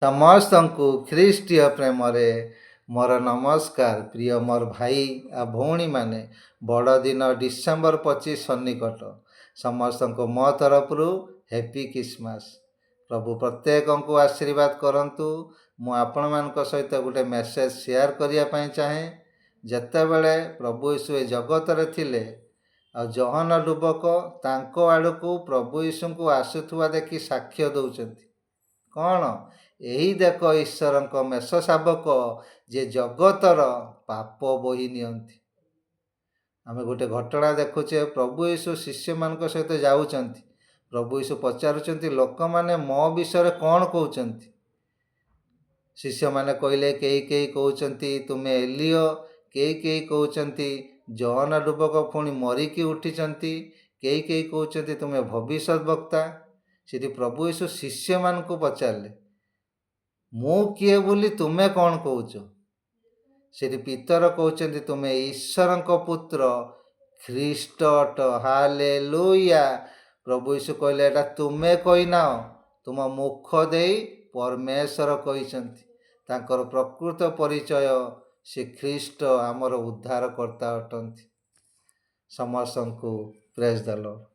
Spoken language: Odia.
ସମସ୍ତଙ୍କୁ ଖ୍ରୀଷ୍ଟୀୟ ପ୍ରେମରେ ମୋର ନମସ୍କାର। ପ୍ରିୟ ମୋର ଭାଇ ଆଉ ଭଉଣୀମାନେ, ବଡ଼ଦିନ ଡିସେମ୍ବର 25 ସନ୍ନିକଟ। ସମସ୍ତଙ୍କୁ ମୋ ତରଫରୁ ହ୍ୟାପି ଖ୍ରୀଷ୍ଟମାସ୍। ପ୍ରଭୁ ପ୍ରତ୍ୟେକଙ୍କୁ ଆଶୀର୍ବାଦ କରନ୍ତୁ। ମୁଁ ଆପଣମାନଙ୍କ ସହିତ ଗୋଟେ ମେସେଜ ସେୟାର କରିବା ପାଇଁ ଚାହେଁ। ଯେତେବେଳେ ପ୍ରଭୁ ଯୀଶୁ ଏ ଜଗତରେ ଥିଲେ ଆଉ ଜହନ ଡୁବକ ତାଙ୍କ ଆଡ଼କୁ ପ୍ରଭୁ ଯୀଶୁଙ୍କୁ ଆସୁଥିବା ଦେଖି ସାକ୍ଷ୍ୟ ଦେଉଛନ୍ତି। କ'ଣ? ଏହି ଦେଖ ଈଶ୍ୱରଙ୍କ ମେଷ ଶାବକ, ଯେ ଜଗତର ପାପ ବୋହି ନିଅନ୍ତି। ଆମେ ଗୋଟେ ଘଟଣା ଦେଖୁଛେ, ପ୍ରଭୁ ଯୀଶୁ ଶିଷ୍ୟମାନଙ୍କ ସହିତ ଯାଉଛନ୍ତି। ପ୍ରଭୁ ଯୀଶୁ ପଚାରୁଛନ୍ତି, ଲୋକମାନେ ମୋ ବିଷୟରେ କ'ଣ କହୁଛନ୍ତି? ଶିଷ୍ୟମାନେ କହିଲେ, କେହି କେହି କହୁଛନ୍ତି ତୁମେ ଏଲିୟ, କେହି କେହି କହୁଛନ୍ତି ଜହନ ଡୁବକ ପୁଣି ମରିକି ଉଠିଛନ୍ତି, କେହି କେହି କହୁଛନ୍ତି ତୁମେ ଭବିଷ୍ୟତ ବକ୍ତା। ସେଠି ପ୍ରଭୁ ଯୀଶୁ ଶିଷ୍ୟମାନଙ୍କୁ ପଚାରିଲେ, ମୁଁ କିଏ ବୋଲି ତୁମେ କ'ଣ କହୁଛ? ସେଠି ପିତର କହୁଛନ୍ତି, ତୁମେ ଈଶ୍ୱରଙ୍କ ପୁତ୍ର ଖ୍ରୀଷ୍ଟ ଅଟ। ହାଲେଲୁୟା। ପ୍ରଭୁ ଯୀଶୁ କହିଲେ, ଏଇଟା ତୁମେ କହିନାଅ, ତୁମ ମୁଖ ଦେଇ ପରମେଶ୍ୱର କହିଛନ୍ତି। ତାଙ୍କର ପ୍ରକୃତ ପରିଚୟ, ସେ ଖ୍ରୀଷ୍ଟ ଆମର ଉଦ୍ଧାରକର୍ତ୍ତା ଅଟନ୍ତି। ସମସ୍ତଙ୍କୁ ପ୍ରେଜ୍ ଦ ଲର୍ଡ।